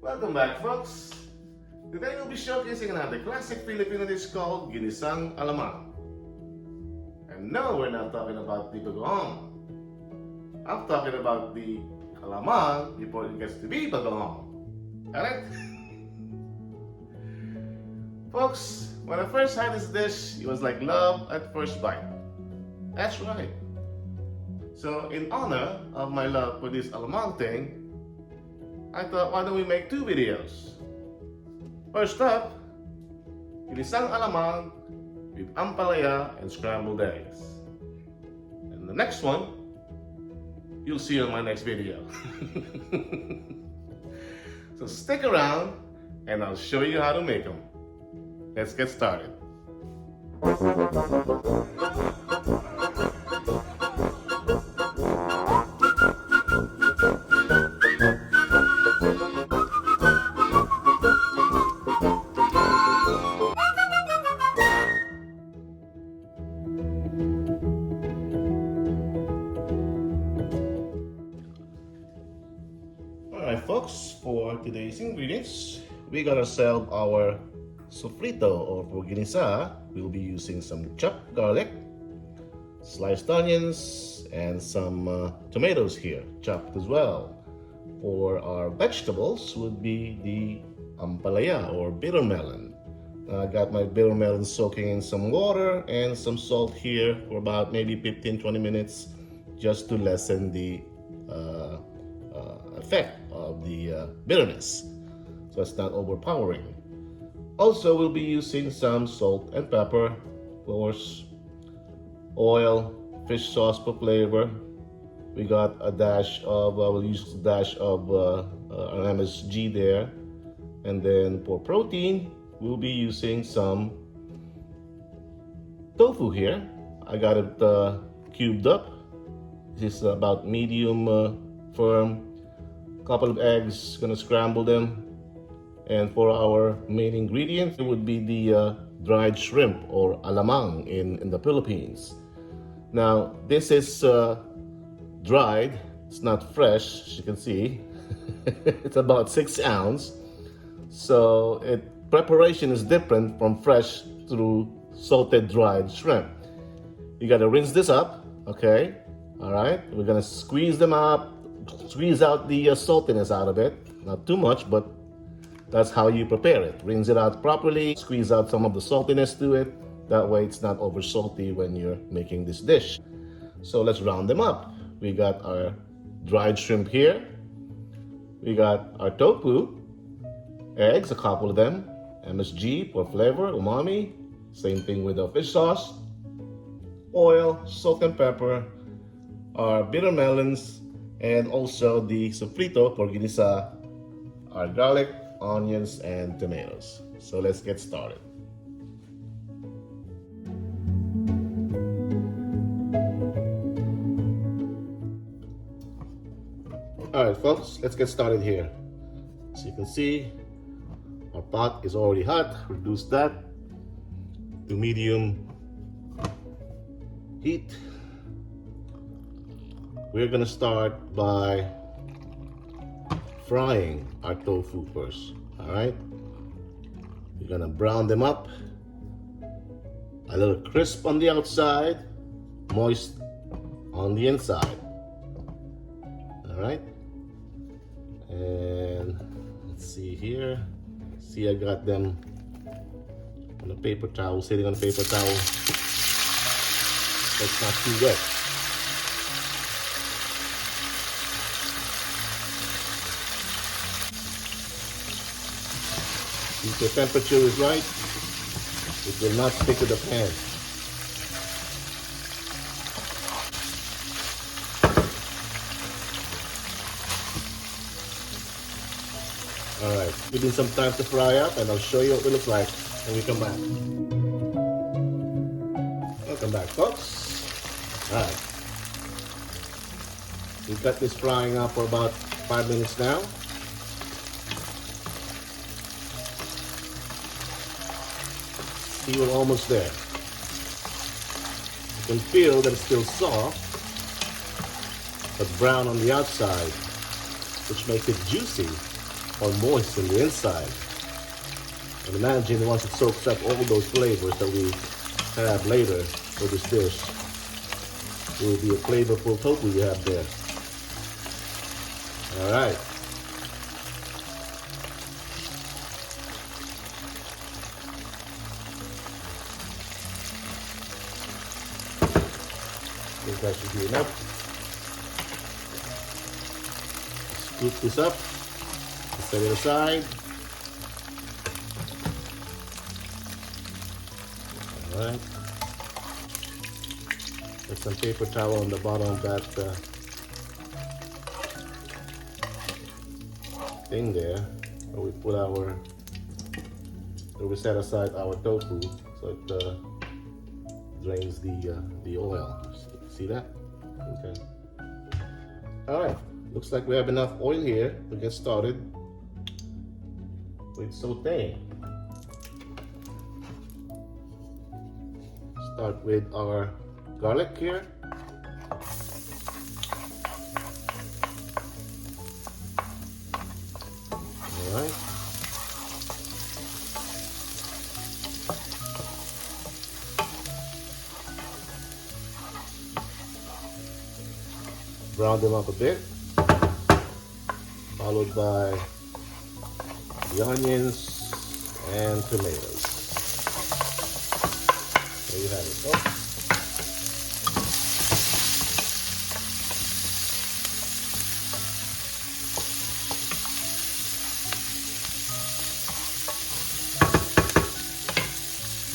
Welcome back, folks. Today we'll be showcasing another classic Filipino dish called Ginisang Alamang. And no, we're not talking about the bagoong. I'm talking about the alamang before it gets to be bagoong. Alright? Folks, when I first had this dish, it was like love at first bite. That's right. So in honor of my love for this alamang thing, I thought, why don't we make two videos? First up, Ginisang Alamang with Ampalaya and scrambled eggs. And the next one, you'll see on my next video. So stick around and I'll show you how to make them. Let's get started. Alright folks, for today's ingredients, we got ourselves our sofrito, or for ginisa, we'll be using some chopped garlic, sliced onions, and some tomatoes here, chopped as well. For our vegetables would be the ampalaya or bitter melon. I got my bitter melon soaking in some water and some salt here for about maybe 15-20 minutes just to lessen the effect of the bitterness, so it's not overpowering. Also, we'll be using some salt and pepper, of course, oil, fish sauce for flavor. We got a dash of, we'll use a dash of MSG there. And then for protein, we'll be using some tofu here. I got it cubed up. This is about medium firm. Couple of eggs, gonna scramble them. And for our main ingredient, it would be the dried shrimp or alamang in the Philippines. Now, this is dried, it's not fresh, as you can see. It's about 6 ounces. So preparation is different from fresh through salted dried shrimp. You gotta rinse this up, okay? All right, we're gonna squeeze them up, squeeze out the saltiness out of it. Not too much, but that's how you prepare it. Rinse it out properly, squeeze out some of the saltiness to it. That way it's not over salty when you're making this dish. So let's round them up. We got our dried shrimp here. We got our tofu, eggs, a couple of them, MSG for flavor, umami. Same thing with the fish sauce, oil, salt and pepper, our bitter melons, and also the sofrito for ginisa, our garlic, onions, and tomatoes. So let's get started. Alright folks, let's get started here. As you can see, our pot is already hot. Reduce that to medium heat. We're gonna start by frying our tofu first. All right, we're gonna brown them up a little crisp on the outside, moist on the inside. All right, and let's see here. See, I got them on a paper towel, sitting on a paper towel, so it's not too wet. If the temperature is right, it will not stick to the pan. Alright, within some time to fry up, and I'll show you what it looks like when we come back. Welcome back, folks. Alright. We've got this frying up for about 5 minutes now. See, we're almost there. You can feel that it's still soft, but brown on the outside, which makes it juicy or moist in the inside. And imagine once it soaks up all those flavors that we have later for this dish, it will be a flavorful tofu you have there. All right. I think that should be enough. Scoop this up, set it aside. All right. Put some paper towel on the bottom of that thing there, where we put our, where we set aside our tofu, so it drains the oil. See that? Okay. All right. Looks like we have enough oil here to get started with sautéing. Start with our garlic here. All right. Brown them up a bit, followed by the onions and tomatoes. There you have it. Oh.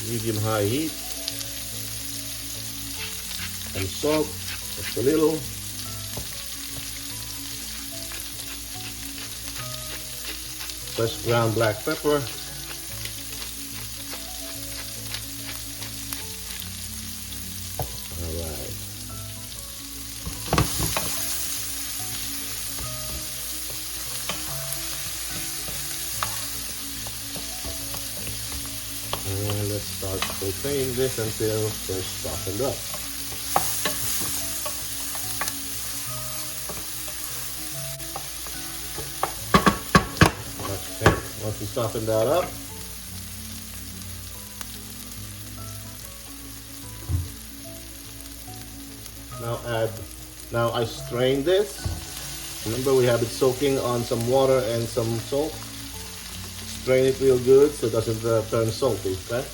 Medium-high heat. And salt, just a little. Fresh ground black pepper. All right. And let's start sautéing this until they're softened up. Once we soften that up, now I strain this. Remember, we have it soaking on some water and some salt. Strain it real good so it doesn't turn salty, okay?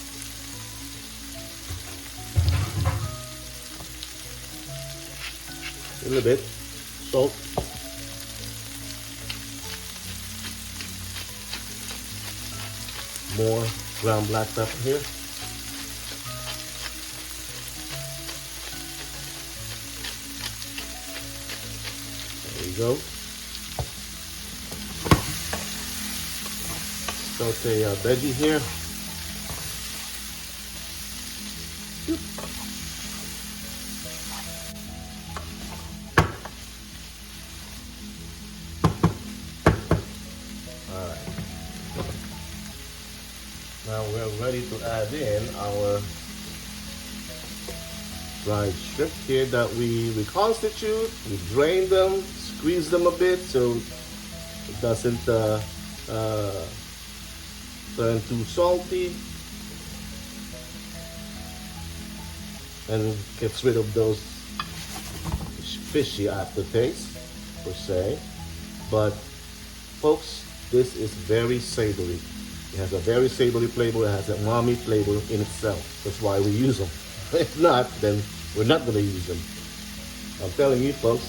A little bit salt. More ground black pepper here. There you go. Saute our veggie here. All right. Now we're ready to add in our dried shrimp here that we reconstitute. We drain them, squeeze them a bit so it doesn't turn too salty, and gets rid of those fishy aftertaste per se. But folks, this is very savory. It has a very savory flavor. It has a umami flavor in itself. That's why we use them. If not, then we're not going to use them. I'm telling you, folks,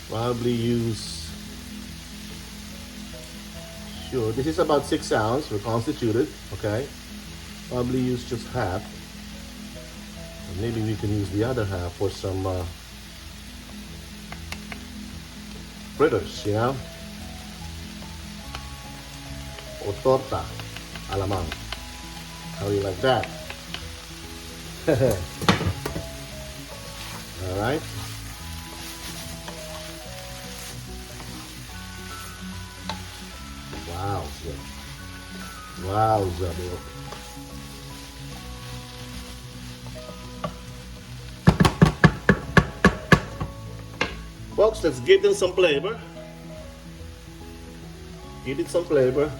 probably use, sure, this is about 6 ounces reconstituted, okay? Probably use just half. And maybe we can use the other half for some fritters, you know? Or torta, alamang. How do you like that? All right. Wowza. Wowza, bro. Folks, let's give them some flavor. Give it some flavor.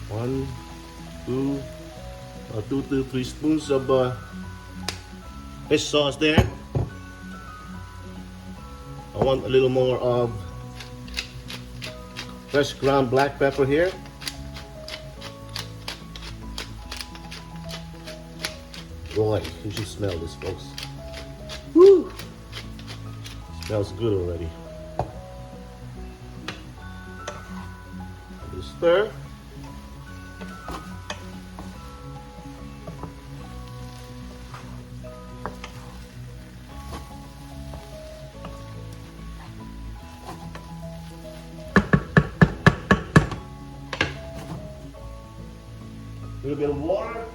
1, 2, 2 to 3 spoons of fish sauce there. I want a little more of fresh ground black pepper here. Boy, you should smell this, folks. Woo! Smells good already. Just stir. A little bit of water.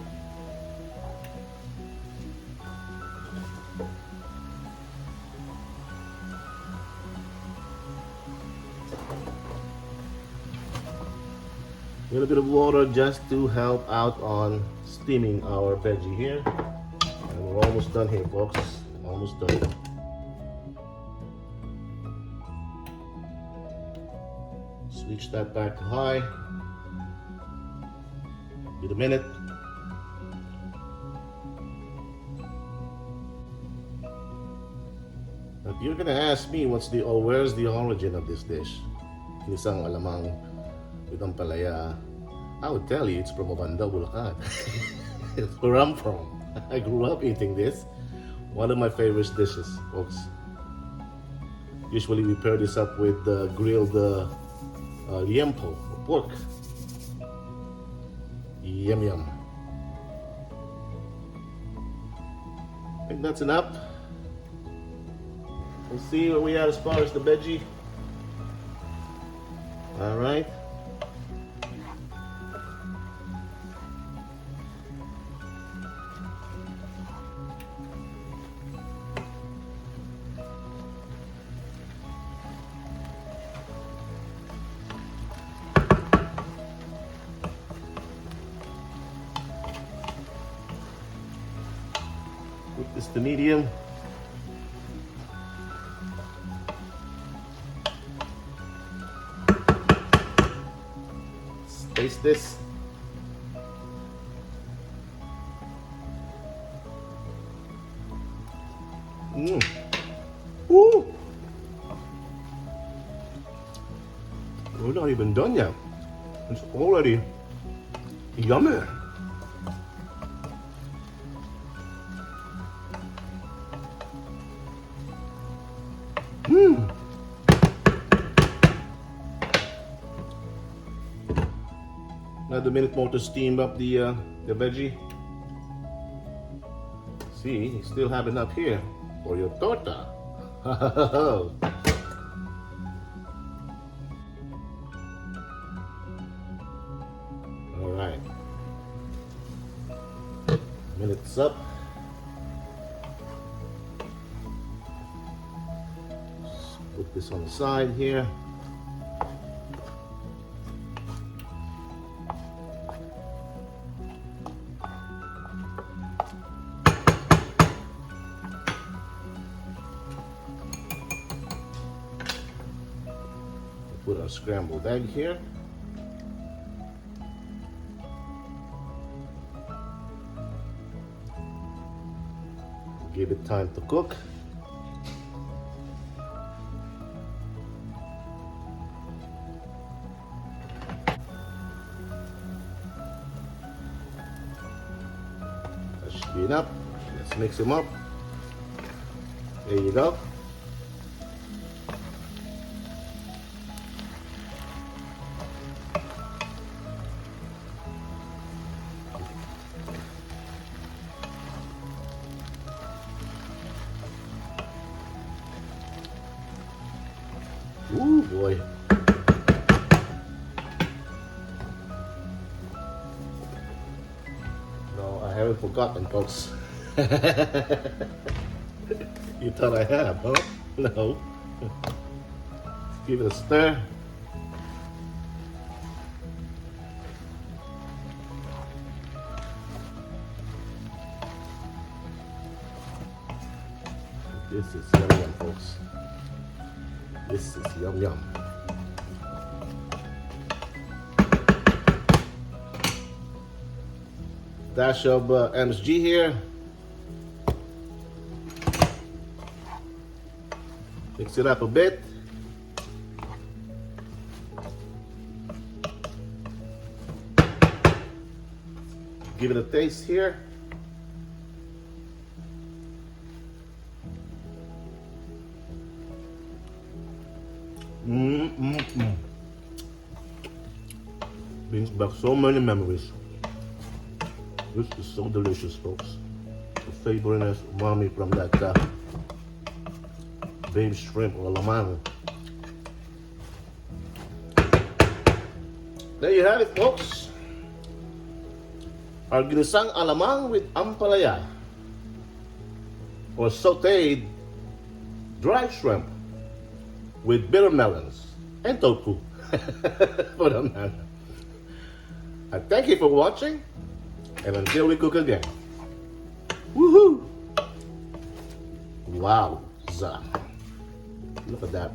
A little bit of water just to help out on steaming our veggie here. And we're almost done here, folks. Almost done. Switch that back to high. Give it a minute. Now, if you're gonna ask me where's the origin of this dish, Ginisang Alamang with Ampalaya, I would tell you it's from Obanda, Bulacan. It's where I'm from. I grew up eating this. One of my favorite dishes, folks. Usually we pair this up with grilled liempo, pork. Yum yum. I think that's enough. We'll see where we are as far as the veggie. All right. Put this to medium. Let's taste this. Woo! We're not even done yet. It's already yummy. Another minute more to steam up the veggie. See, you still have enough here for your torta. All right, minute's up. Just put this on the side here. Put our scrambled egg here. Give it time to cook. That should be enough. Let's mix them up. There you go. Ooh boy. No, I haven't forgotten, folks. You thought I have, huh? No. Give it a stir. This is yum yum, folks. This is yum yum. Dash of MSG here. Mix it up a bit. Give it a taste here. Brings back so many memories. This is so delicious, folks. The favoriness, umami from that baby shrimp or alamang. There you have it, folks. Our ginisang alamang with ampalaya, or sautéed dry shrimp with bitter melons and tofu for the man. I thank you for watching, and until we cook again. Woohoo! Wow, look at that.